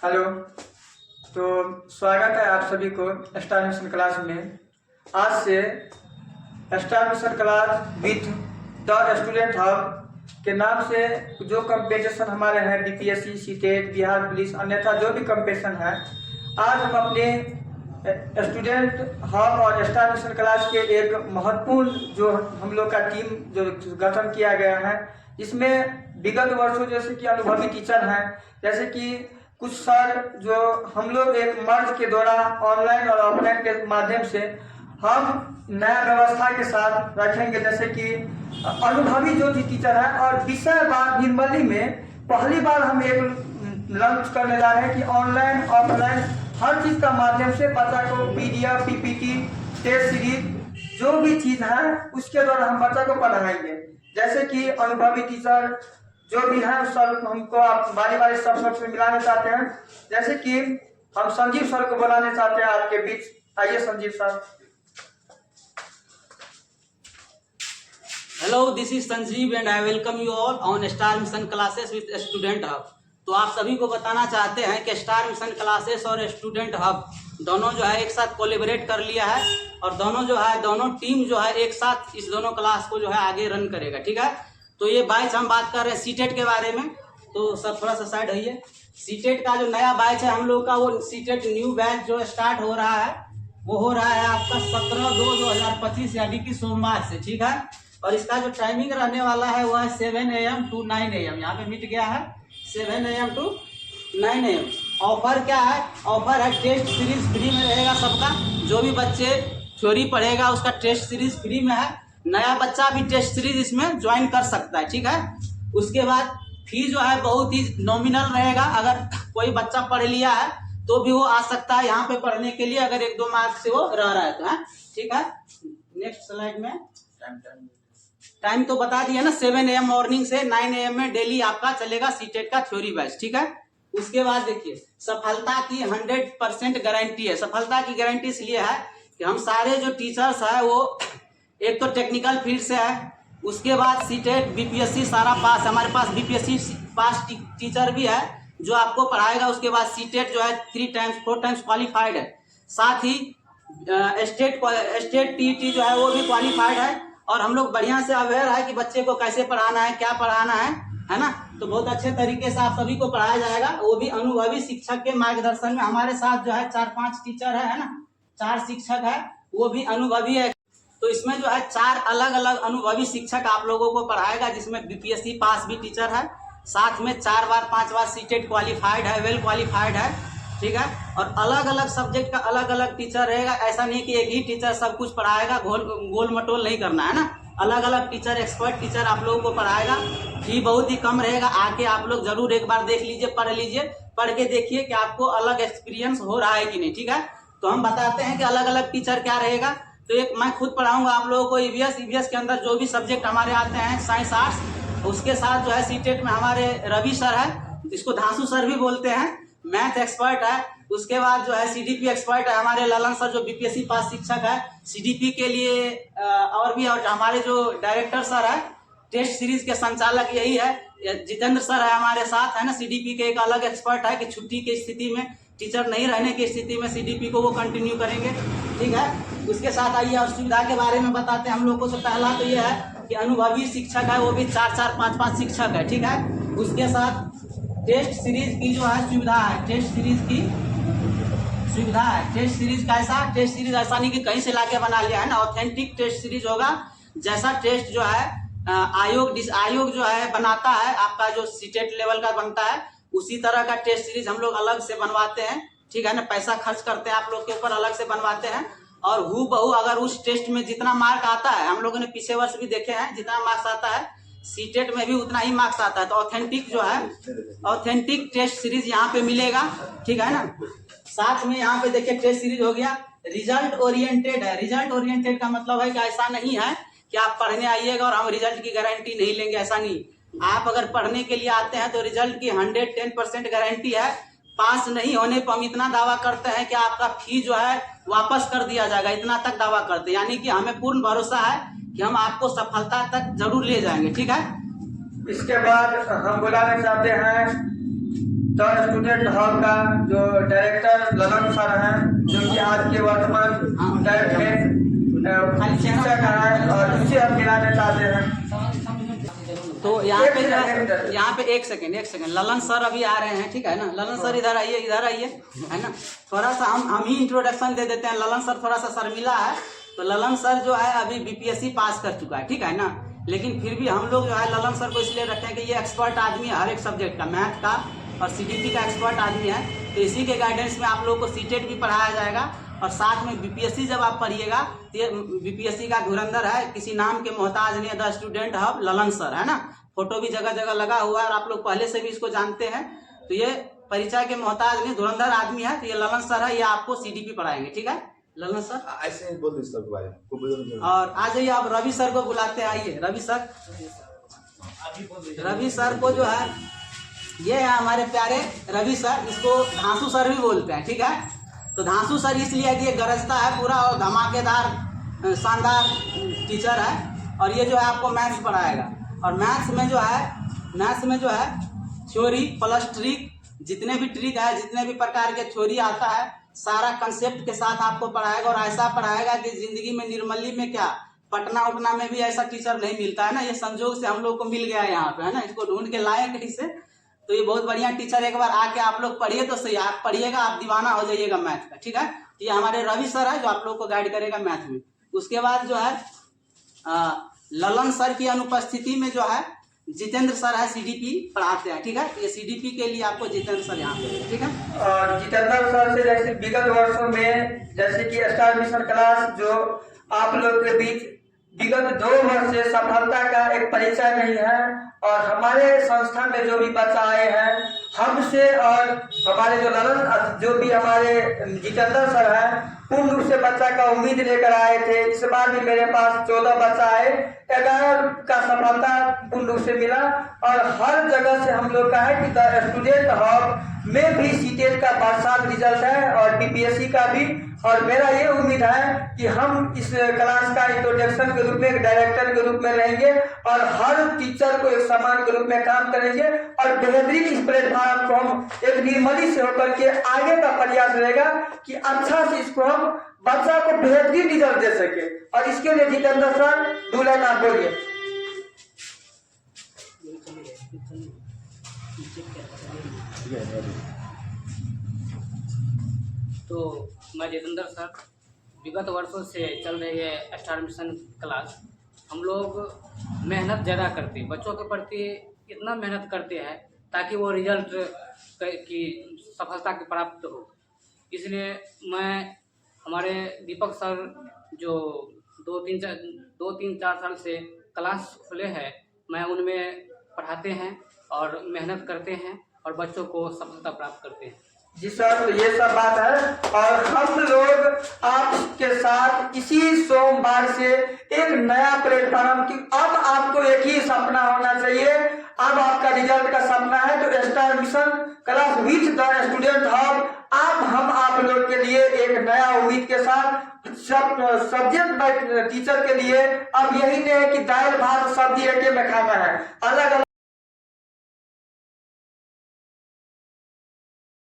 Hello. तो स्वागत है आप सभी को स्टार मिशन क्लास में। आज से star mission class with the student hub के नाम से जो कंपटीशन हमारे हैं बीपीएससी, सीटेट, बिहार पुलिस, अन्यथा जो भी कंपटीशन है, आज हम अपने स्टूडेंट हब और स्टार मिशन क्लास के एक महत्वपूर्ण जो हम लोग का टीम जो गठन किया गया है, इसमें विगत वर्षों जैसे कि अनुभवी टीचर हैं, जैसे कि कुछ सर जो हम लोग एक मर्ज के द्वारा ऑनलाइन और ऑफलाइन के माध्यम से हम नया व्यवस्था के साथ रखेंगे। जैसे कि अनुभवी जो भी टीचर है, और विषय बार निर्मली में पहली बार हम एक लॉन्च करने जा रहे हैं कि ऑनलाइन ऑफलाइन हर चीज का माध्यम से बच्चा को पीडीएफ, पीपीटी, टेस्ट सीरीज जो भी चीज है उसके द्वारा हम बच्चा को पढ़ाएंगे। जैसे कि अनुभवी टीचर जो भी है उस सर हमको आप बारी बारी सब सबसे मिलाना चाहते हैं। जैसे कि हम संजीव सर को बुलाने चाहते हैं आपके बीच। आइए Sanjeev sir. Hello, this is Sanjeev and I welcome you all on Star Mission Classes with Student Hub। तो आप सभी को बताना चाहते हैं कि स्टार मिशन क्लासेस और स्टूडेंट हब दोनों जो है एक साथ कोलैबोरेट कर लिया है, और दोनों टीम जो है एक साथ इस दोनों क्लास को जो है आगे रन करेगा। ठीक है, तो ये बैच हम बात कर रहे हैं सीटेट के बारे में। तो सब थोड़ा सा साइड है। सीटेट का जो नया बैच है हम लोग का, वो सीटेट न्यू बैच जो स्टार्ट हो रहा है वो हो रहा है आपका 17/2/2025 यानी कि सोमवार से। ठीक है, और इसका जो टाइमिंग रहने वाला है वो है 7 AM to 9 AM। यहाँ पे मिट गया है 7 AM to 9 AM। ऑफर क्या है? ऑफर है टेस्ट सीरीज फ्री में रहेगा सबका। जो भी बच्चे थ्योरी पढ़ेगा उसका टेस्ट सीरीज फ्री में है। नया बच्चा भी टेस्ट सीरीज इसमें ज्वाइन कर सकता है। ठीक है, उसके बाद फी जो है बहुत ही नॉमिनल रहेगा। अगर कोई बच्चा पढ़ लिया है तो भी वो आ सकता है यहाँ पे पढ़ने के लिए, अगर 1-2 मार्क्स से वो रह रहा है तो। है ठीक है, नेक्स्ट स्लाइड में टाइम तो बता दिया ना, 7 AM मॉर्निंग से 9 AM में डेली आपका चलेगा सीटेट का थ्योरी बैच। ठीक है, उसके बाद देखिए सफलता की 100% गारंटी है। सफलता की गारंटी इसलिए है कि हम सारे जो टीचर्स है वो एक तो टेक्निकल फील्ड से है, उसके बाद सीटेट बीपीएससी सारा पास, हमारे पास बीपीएससी पास टीचर भी है जो आपको पढ़ाएगा। उसके बाद सीटेट जो है 4 टाइम्स क्वालिफाइड है। साथ ही स्टेट टीटी जो है वो भी क्वालिफाइड है, और हम लोग बढ़िया से अवेयर है कि बच्चे को कैसे पढ़ाना है, क्या पढ़ाना है ना। तो बहुत अच्छे तरीके से आप सभी को पढ़ाया जाएगा, वो भी अनुभवी शिक्षक के मार्गदर्शन में। हमारे साथ जो है 4-5 टीचर है ना, 4 शिक्षक है, वो भी अनुभवी है। तो इसमें जो है 4 अलग अलग अनुभवी शिक्षक आप लोगों को पढ़ाएगा, जिसमें बीपीएससी पास भी टीचर है, साथ में 4 बार 5 बार सीटेट क्वालिफाइड है, वेल क्वालिफाइड है। ठीक है, और अलग अलग सब्जेक्ट का अलग अलग टीचर रहेगा। ऐसा नहीं कि एक ही टीचर सब कुछ पढ़ाएगा, गोल मटोल नहीं करना है ना। अलग अलग टीचर, एक्सपर्ट टीचर आप लोगों को पढ़ाएगा। फी बहुत ही कम रहेगा। आके आप लोग जरूर एक बार देख लीजिए, पढ़ लीजिए, पढ़ के देखिए कि आपको अलग एक्सपीरियंस हो रहा है कि नहीं। ठीक है, तो हम बताते हैं कि अलग अलग टीचर क्या रहेगा। तो एक मैं खुद पढ़ाऊंगा आप लोगों को ईवीएस के अंदर जो भी सब्जेक्ट हमारे आते हैं साइंस आर्ट्स, उसके साथ जो है सीटेट में हमारे रवि सर है, इसको धांसू सर भी बोलते हैं, मैथ एक्सपर्ट है। उसके बाद जो है सीडीपी एक्सपर्ट है हमारे ललन सर, जो बीपीएससी पास शिक्षक है सीडीपी के लिए। और भी, और हमारे जो डायरेक्टर सर है, टेस्ट सीरीज के संचालक यही है, जितेंद्र सर है हमारे साथ, है ना। सीडीपी के एक अलग एक्सपर्ट है कि छुट्टी की स्थिति में, टीचर नहीं रहने की स्थिति में सीडीपी को वो कंटिन्यू करेंगे। ठीक है, उसके साथ आइए और सुविधा के बारे में बताते हैं हम लोग को। तो पहला तो ये है कि अनुभवी शिक्षक है, वो भी 4-4, 5-5 शिक्षक है। ठीक है, उसके साथ टेस्ट सीरीज की जो है सुविधा है, टेस्ट सीरीज की सुविधा है। टेस्ट सीरीज कैसा? टेस्ट सीरीज ऐसा नहीं कि कहीं से लाके बना लिया है ना, ऑथेंटिक टेस्ट सीरीज होगा। जैसा टेस्ट जो है आयोग जो है बनाता है, आपका जो सीटेट लेवल का बनता है, उसी तरह का टेस्ट सीरीज हम लोग अलग से बनवाते हैं। ठीक है ना, पैसा खर्च करते हैं आप लोग के ऊपर, अलग से बनवाते हैं। और हूबहू अगर उस टेस्ट में जितना मार्क आता है, हम लोगों ने पिछले वर्ष भी देखे हैं, जितना मार्क्स आता है सीटेट में भी उतना ही मार्क्स आता है। तो ऑथेंटिक जो है, ऑथेंटिक टेस्ट सीरीज यहाँ पे मिलेगा। ठीक है ना, साथ में यहाँ पे देखिए टेस्ट सीरीज हो गया। रिजल्ट ओरिएंटेड है। रिजल्ट ओरिएंटेड का मतलब है कि ऐसा नहीं है कि आप पढ़ने आइएगा और हम रिजल्ट की गारंटी नहीं लेंगे, ऐसा नहीं। आप अगर पढ़ने के लिए आते हैं तो रिजल्ट की 110% गारंटी है। पास नहीं होने पर हम इतना दावा करते हैं कि आपका फी जो है वापस कर दिया जाएगा, इतना तक दावा करते हैं। यानी कि हमें पूर्ण भरोसा है कि हम आपको सफलता तक जरूर ले जाएंगे। ठीक है, इसके बाद हम बुलाना चाहते हैं द स्टूडेंट हब का जो डायरेक्टर ललन सर हैं, जो कि आज के वर्तमान टाइम में शिक्षक है, और उनसे हम मिलाना चाहते हैं। तो यहाँ पे एक सेकेंड ललन सर अभी आ रहे हैं, ठीक है ना। ललन सर इधर आइए है ना। थोड़ा सा हम ही इंट्रोडक्शन दे देते हैं। ललन सर थोड़ा सा शर्मिला है, तो ललन सर जो है अभी बीपीएससी पास कर चुका है, ठीक है ना। लेकिन फिर भी हम लोग जो है ललन सर को इसलिए रखते हैं कि ये एक्सपर्ट आदमी है हर एक सब्जेक्ट का, मैथ का और सीडीपी का एक्सपर्ट आदमी है। तो इसी के गाइडेंस में आप लोग को सीटेट भी पढ़ाया जाएगा, और साथ में बीपीएससी जब आप पढ़िएगा तो ये बीपीएससी का धुरंधर है, किसी नाम के मोहताज नहीं है, the student hub Lalan sir, है ना। फोटो भी जगह जगह लगा हुआ है और आप लोग पहले से भी इसको जानते हैं। तो ये परिचय के मोहताज नहीं, धुरंधर आदमी है। तो ये ललन सर है, ये आपको सीडीपी पढ़ाएंगे, ठीक है ललन सर। ऐसे ही बोल दो इसके बारे में। और आ जाइए आप रवि सर को बुलाते हैं, आइए रवि सर। रवि सर को जो है ये है हमारे प्यारे रवि सर, इसको धांसू सर भी बोलते हैं, ठीक है। तो धांसू सर इसलिए कि ये गरजता है पूरा और धमाकेदार शानदार टीचर है। और ये जो है आपको मैथ्स पढ़ाएगा, और मैथ्स में जो है थ्योरी प्लस ट्रिक, जितने भी ट्रिक है, जितने भी प्रकार के थ्योरी आता है, सारा कंसेप्ट के साथ आपको पढ़ाएगा। और ऐसा पढ़ाएगा कि जिंदगी में निर्मली में क्या पटना उटना में भी ऐसा टीचर नहीं मिलता है ना। ये संजोग से हम लोग को मिल गया है यहाँ पे, है ना। इसको ढूंढ के लाए कहीं से। तो ये बहुत बढ़िया टीचर, एक बार आके आप लोग पढ़िए तो सही, आप पढ़िएगा आप दीवाना हो जाइएगा मैथ का, ठीक है। ये हमारे रवि सर है जो आप लोग को गाइड करेगा मैथ में। उसके बाद जो है ललन सर की अनुपस्थिति में जो है जितेंद्र सर है, सीडीपी पढ़ाते हैं, ठीक है। ये सीडीपी के लिए आपको जितेंद्र सर यहाँ पे, ठीक है। और जितेंद्र सर से जैसे विगत वर्षों में जैसे कि स्टार मिशन क्लास जो आप लोग के बीच विगत 2 वर्ष से सफलता का एक परिचय नहीं है, और हमारे संस्था में जो भी बच्चा आए हैं हमसे, और हमारे जो भी हमारे जितेंद्र सर हैं, पूर्ण रूप से बच्चा का उम्मीद लेकर आए थे। इस बार भी मेरे पास 14 बच्चा आए, 11 का सफलता पूर्ण रूप से मिला। और हर जगह से हम लोग का है कि द स्टूडेंट हब में भी सीटेट का बरसात रिजल्ट है, और बीपीएससी का भी। और मेरा ये उम्मीद है कि हम इस क्लास का इंट्रोडक्शन के रूप में, एक डायरेक्टर के रूप में रहेंगे, और हर टीचर को एक समान के रूप में काम करेंगे, और बेहतरीन इस प्लेटफॉर्म को हम एक निर्मली से होकर के आगे का प्रयास रहेगा कि अच्छा से इसको हम बच्चा को बेहतरीन रिजल्ट दे सके। और इसके लिए जितेंद्र सर 2 लाइन आप बोलिए। तो मैं जितेंद्र सर, विगत वर्षों से चल रही है स्टार मिशन क्लास। हम लोग मेहनत ज़्यादा करते हैं, बच्चों के प्रति इतना मेहनत करते हैं ताकि वो रिजल्ट की सफलता की प्राप्त हो। इसलिए मैं हमारे दीपक सर जो 2-3-4 साल से क्लास खुले हैं, मैं उनमें पढ़ाते हैं और मेहनत करते हैं और बच्चों को सफलता प्राप्त करते हैं। जी सर, तो ये सब बात है। और हम लोग आपके साथ इसी सोमवार से एक नया प्लेटफॉर्म की, अब आपको एक ही सपना होना चाहिए। अब आपका रिजल्ट का सपना है तो star mission class with the student hub आप लोग के लिए एक नया उम्मीद के साथ सब्जेक्ट टीचर के लिए अब यही नहीं है कि दाल भात सब्जी एक में खाना है, अलग